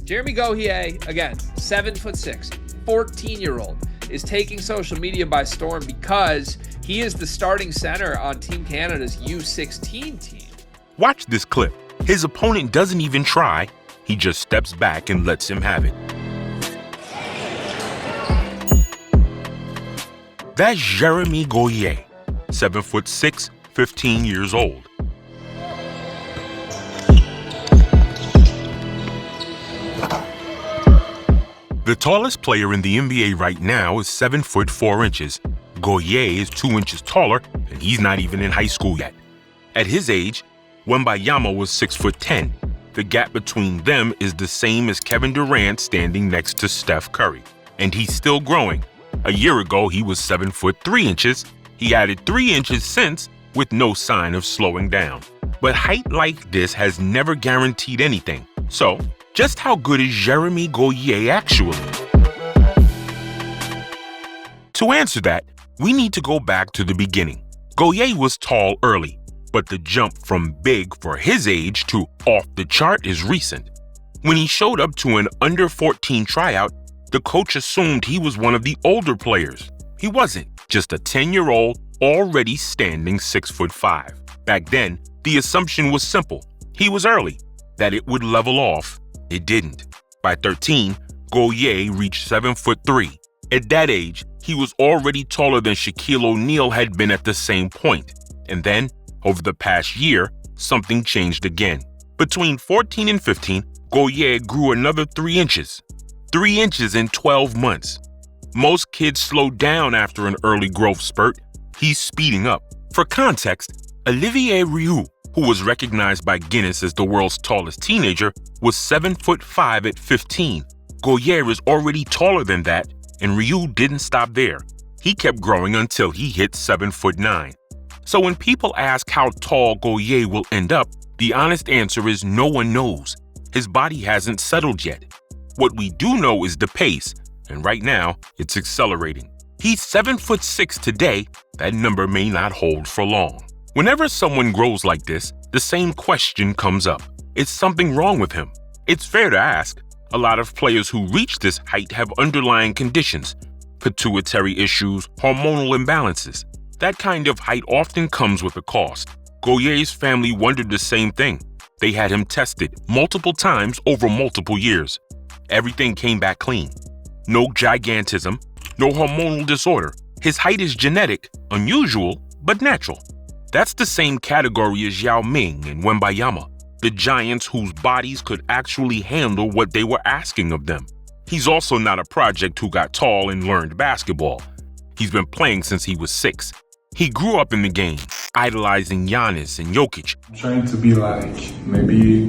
Jérémy Gohier, again, 7'6", 14-year-old, is taking social media by storm because he is the starting center on Team Canada's U16 team. Watch this clip. His opponent doesn't even try. He just steps back and lets him have it. That's Jérémy Gohier, 7'6", 15 years old. The tallest player in the NBA right now is 7'4". Gohier is 2 inches taller, and he's not even in high school yet. At his age, Wembanyama was 6'10". The gap between them is the same as Kevin Durant standing next to Steph Curry, and he's still growing. A year ago, he was 7'3". He added 3 inches since, with no sign of slowing down. But height like this has never guaranteed anything. So, just how good is Jérémy Gohier actually? To answer that, we need to go back to the beginning. Gohier was tall early, but the jump from big for his age to off the chart is recent. When he showed up to an under-14 tryout, the coach assumed he was one of the older players. He wasn't, just a 10-year-old already standing 6'5". Back then, the assumption was simple. He was early, that it would level off. It didn't. By 13, Gohier reached 7'3". At that age, he was already taller than Shaquille O'Neal had been at the same point. And then, over the past year, something changed again. Between 14 and 15, Gohier grew another 3 inches. 3 inches in 12 months. Most kids slow down after an early growth spurt. He's speeding up. For context, Olivier Rioux, who was recognized by Guinness as the world's tallest teenager, was 7'5" at 15. Gohier is already taller than that, and Rioux didn't stop there. He kept growing until he hit 7'9". So when people ask how tall Gohier will end up, the honest answer is no one knows. His body hasn't settled yet. What we do know is the pace, and right now, it's accelerating. He's 7'6" today. That number may not hold for long. Whenever someone grows like this, the same question comes up. Is something wrong with him? It's fair to ask. A lot of players who reach this height have underlying conditions, pituitary issues, hormonal imbalances. That kind of height often comes with a cost. Gohier's family wondered the same thing. They had him tested multiple times over multiple years. Everything came back clean. No gigantism, no hormonal disorder. His height is genetic, unusual, but natural. That's the same category as Yao Ming and Wembanyama, the giants whose bodies could actually handle what they were asking of them. He's also not a project who got tall and learned basketball. He's been playing since he was 6. He grew up in the game, idolizing Giannis and Jokic. Trying to be like maybe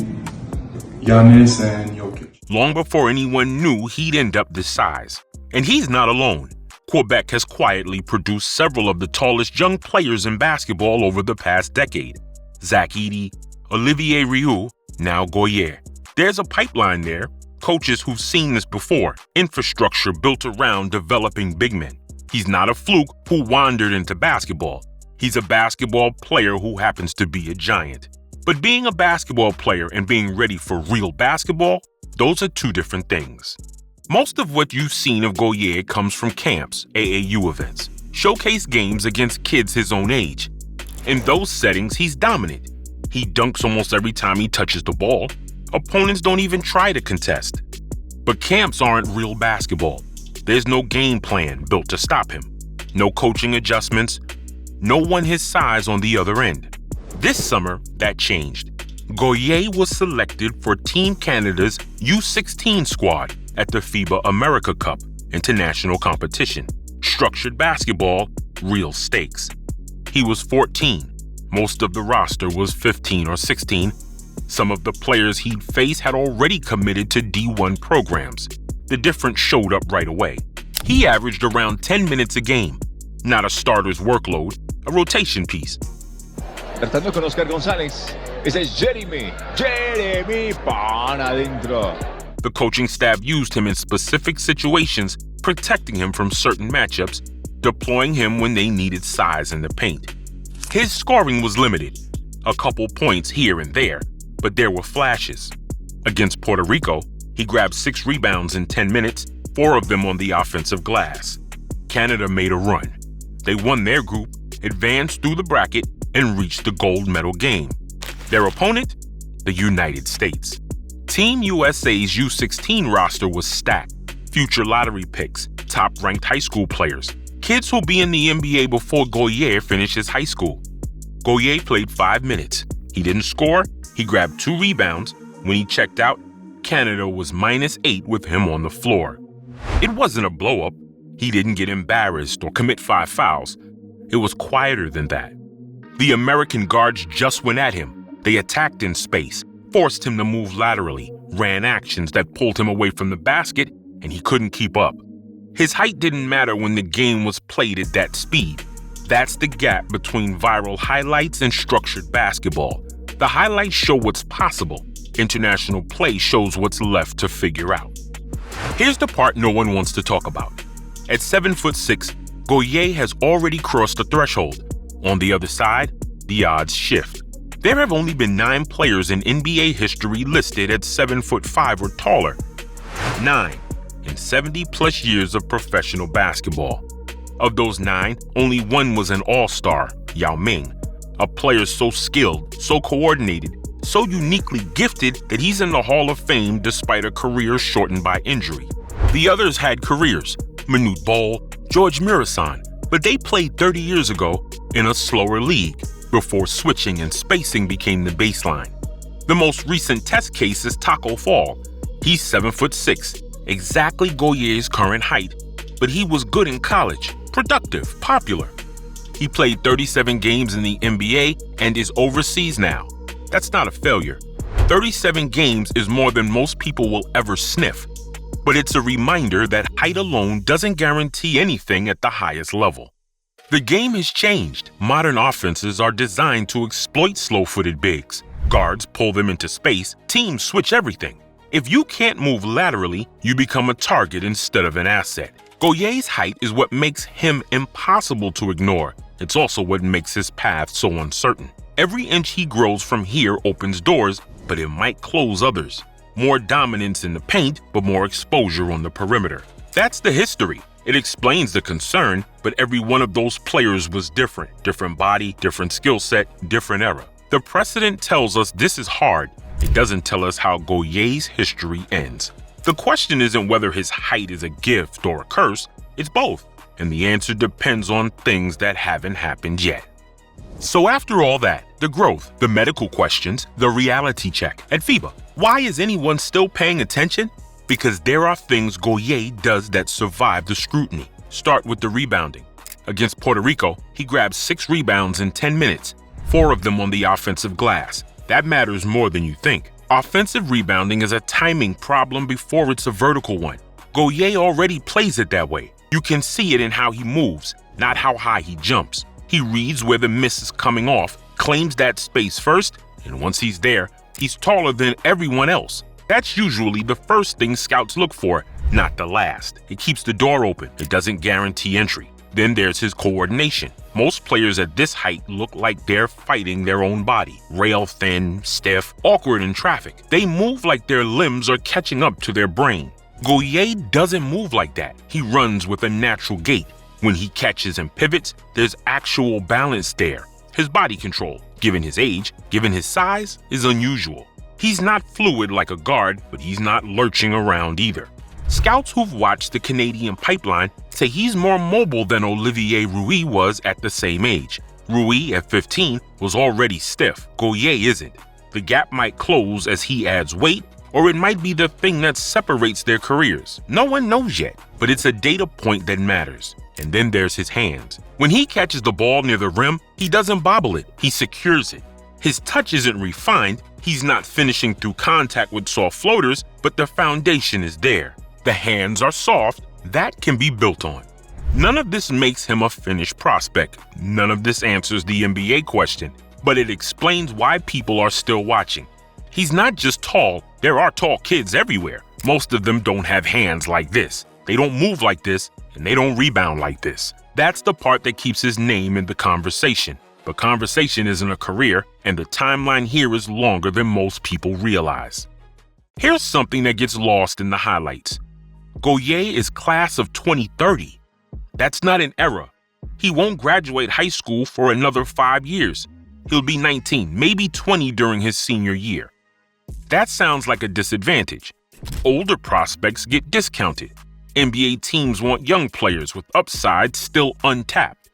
Giannis and Jokic. Long before anyone knew he'd end up this size. And he's not alone. Quebec has quietly produced several of the tallest young players in basketball over the past decade. Zach Edey, Olivier Rioux, now Gohier. There's a pipeline there, coaches who've seen this before, infrastructure built around developing big men. He's not a fluke who wandered into basketball. He's a basketball player who happens to be a giant. But being a basketball player and being ready for real basketball, those are two different things. Most of what you've seen of Gohier comes from camps, AAU events, showcase games against kids his own age. In those settings, he's dominant. He dunks almost every time he touches the ball. Opponents don't even try to contest. But camps aren't real basketball. There's no game plan built to stop him. No coaching adjustments. No one his size on the other end. This summer, that changed. Gohier was selected for Team Canada's U16 squad at the FIBA America Cup international competition. Structured basketball, real stakes. He was 14. Most of the roster was 15 or 16. Some of the players he'd face had already committed to D1 programs. The difference showed up right away. He averaged around 10 minutes a game. Not a starter's workload, a rotation piece. Tratando con Oscar González. Ese es Jérémy. Jérémy para adentro. The coaching staff used him in specific situations, protecting him from certain matchups, deploying him when they needed size in the paint. His scoring was limited, a couple points here and there, but there were flashes. Against Puerto Rico, He grabbed 6 rebounds in 10 minutes, 4 of them on the offensive glass. Canada made a run. They won their group, advanced through the bracket, and reached the gold medal game. Their opponent? The United States. Team USA's U16 roster was stacked. Future lottery picks, top-ranked high school players, kids who'll be in the NBA before Gohier finishes high school. Gohier played 5 minutes. He didn't score. He grabbed 2 rebounds. When he checked out, Canada was -8 with him on the floor. It wasn't a blow-up. He didn't get embarrassed or commit 5 fouls. It was quieter than that. The American guards just went at him. They attacked in space, forced him to move laterally, ran actions that pulled him away from the basket, and he couldn't keep up. His height didn't matter when the game was played at that speed. That's the gap between viral highlights and structured basketball. The highlights show what's possible. International play shows what's left to figure out. Here's the part no one wants to talk about. At 7'6", Gohier has already crossed the threshold. On the other side, the odds shift. There have only been 9 players in NBA history listed at 7'5" or taller. 9 in 70-plus years of professional basketball. Of those 9, only 1 was an all-star, Yao Ming, a player so skilled, so coordinated, so uniquely gifted that he's in the Hall of Fame despite a career shortened by injury. The others had careers, Manute Bol, George Mirasan, but they played 30 years ago in a slower league before switching and spacing became the baseline. The most recent test case is Taco Fall. He's 7'6", exactly Gohier's current height, but he was good in college, productive, popular. He played 37 games in the NBA and is overseas now. That's not a failure. 37 games is more than most people will ever sniff. But it's a reminder that height alone doesn't guarantee anything at the highest level. The game has changed. Modern offenses are designed to exploit slow-footed bigs. Guards pull them into space, teams switch everything. If you can't move laterally, you become a target instead of an asset. Gohier's height is what makes him impossible to ignore. It's also what makes his path so uncertain. Every inch he grows from here opens doors, but it might close others. More dominance in the paint, but more exposure on the perimeter. That's the history. It explains the concern, but every one of those players was different. Different body, different skill set, different era. The precedent tells us this is hard. It doesn't tell us how Gohier's history ends. The question isn't whether his height is a gift or a curse. It's both. And the answer depends on things that haven't happened yet. So after all that, the growth, the medical questions, the reality check at FIBA, why is anyone still paying attention? Because there are things Gohier does that survive the scrutiny. Start with the rebounding. Against Puerto Rico, he grabbed 6 rebounds in 10 minutes, 4 of them on the offensive glass. That matters more than you think. Offensive rebounding is a timing problem before it's a vertical one. Gohier already plays it that way. You can see it in how he moves, not how high he jumps. He reads where the miss is coming off, claims that space first, and once he's there, he's taller than everyone else. That's usually the first thing scouts look for, not the last. It keeps the door open. It doesn't guarantee entry. Then there's his coordination. Most players at this height look like they're fighting their own body. Rail thin, stiff, awkward in traffic. They move like their limbs are catching up to their brain. Gohier doesn't move like that. He runs with a natural gait. When he catches and pivots, there's actual balance there. His body control, given his age, given his size, is unusual. He's not fluid like a guard, but he's not lurching around either. Scouts who've watched the Canadian pipeline say he's more mobile than Olivier Rui was at the same age. Rui, at 15, was already stiff. Gohier isn't. The gap might close as he adds weight, or it might be the thing that separates their careers. No one knows yet, but it's a data point that matters. And then there's his hands. When he catches the ball near the rim, he doesn't bobble it, he secures it. His touch isn't refined, he's not finishing through contact with soft floaters, but the foundation is there. The hands are soft, that can be built on. None of this makes him a finished prospect. None of this answers the NBA question, but it explains why people are still watching. He's not just tall, there are tall kids everywhere. Most of them don't have hands like this. They don't move like this, and they don't rebound like this. That's the part that keeps his name in the conversation. But conversation isn't a career, and the timeline here is longer than most people realize. Here's something that gets lost in the highlights. Gohier is class of 2030. That's not an era. He won't graduate high school for another 5 years. He'll be 19, maybe 20 during his senior year. That sounds like a disadvantage. Older prospects get discounted. NBA teams want young players with upside still untapped.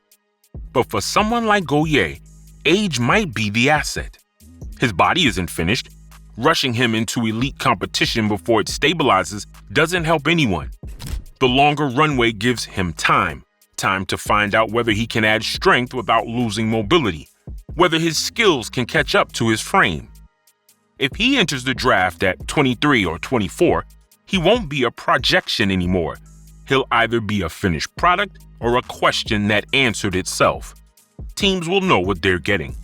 But for someone like Gohier, age might be the asset. His body isn't finished. Rushing him into elite competition before it stabilizes doesn't help anyone. The longer runway gives him time to find out whether he can add strength without losing mobility, whether his skills can catch up to his frame. If he enters the draft at 23 or 24, he won't be a projection anymore. He'll either be a finished product or a question that answered itself. Teams will know what they're getting.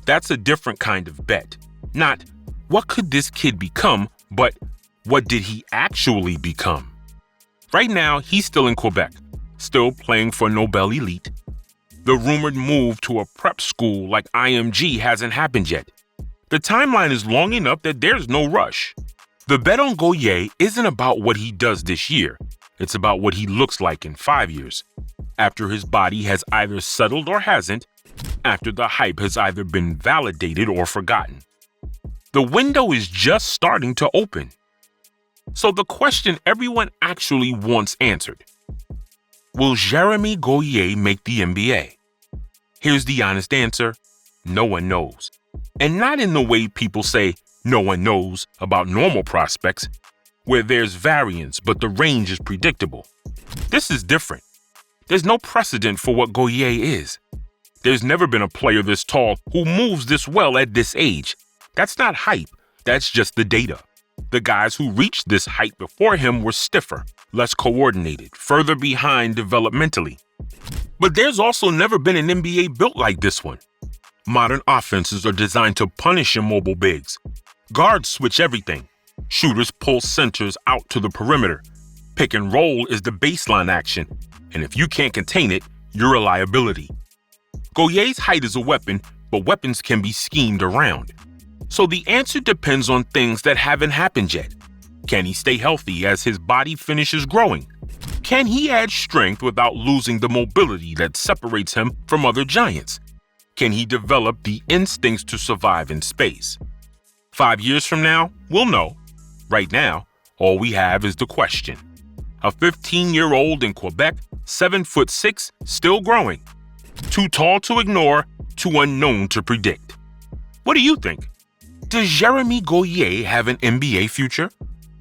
That's a different kind of bet. Not, what could this kid become, but what did he actually become? Right now, he's still in Quebec, still playing for Nobel Elite. The rumored move to a prep school like IMG hasn't happened yet. The timeline is long enough that there's no rush. The bet on Gohier isn't about what he does this year. It's about what he looks like in 5 years, after his body has either settled or hasn't, after the hype has either been validated or forgotten. The window is just starting to open. So the question everyone actually wants answered: will Jérémy Gohier make the NBA? Here's the honest answer: no one knows. And not in the way people say no one knows about normal prospects, where there's variance but the range is predictable. This is different. There's no precedent for what Gohier is. There's never been a player this tall who moves this well at this age. That's not hype, that's just the data. The guys who reached this height before him were stiffer, less coordinated, further behind developmentally. But there's also never been an NBA built like this one. Modern offenses are designed to punish immobile bigs. Guards switch everything. Shooters pull centers out to the perimeter. Pick and roll is the baseline action, and if you can't contain it, you're a liability. Gohier's height is a weapon, but weapons can be schemed around. So the answer depends on things that haven't happened yet. Can he stay healthy as his body finishes growing? Can he add strength without losing the mobility that separates him from other giants? Can he develop the instincts to survive in space? 5 years from now, we'll know. Right now, all we have is the question. A 15-year-old in Quebec, 7'6", still growing. Too tall to ignore, too unknown to predict. What do you think? Does Jérémy Gohier have an NBA future?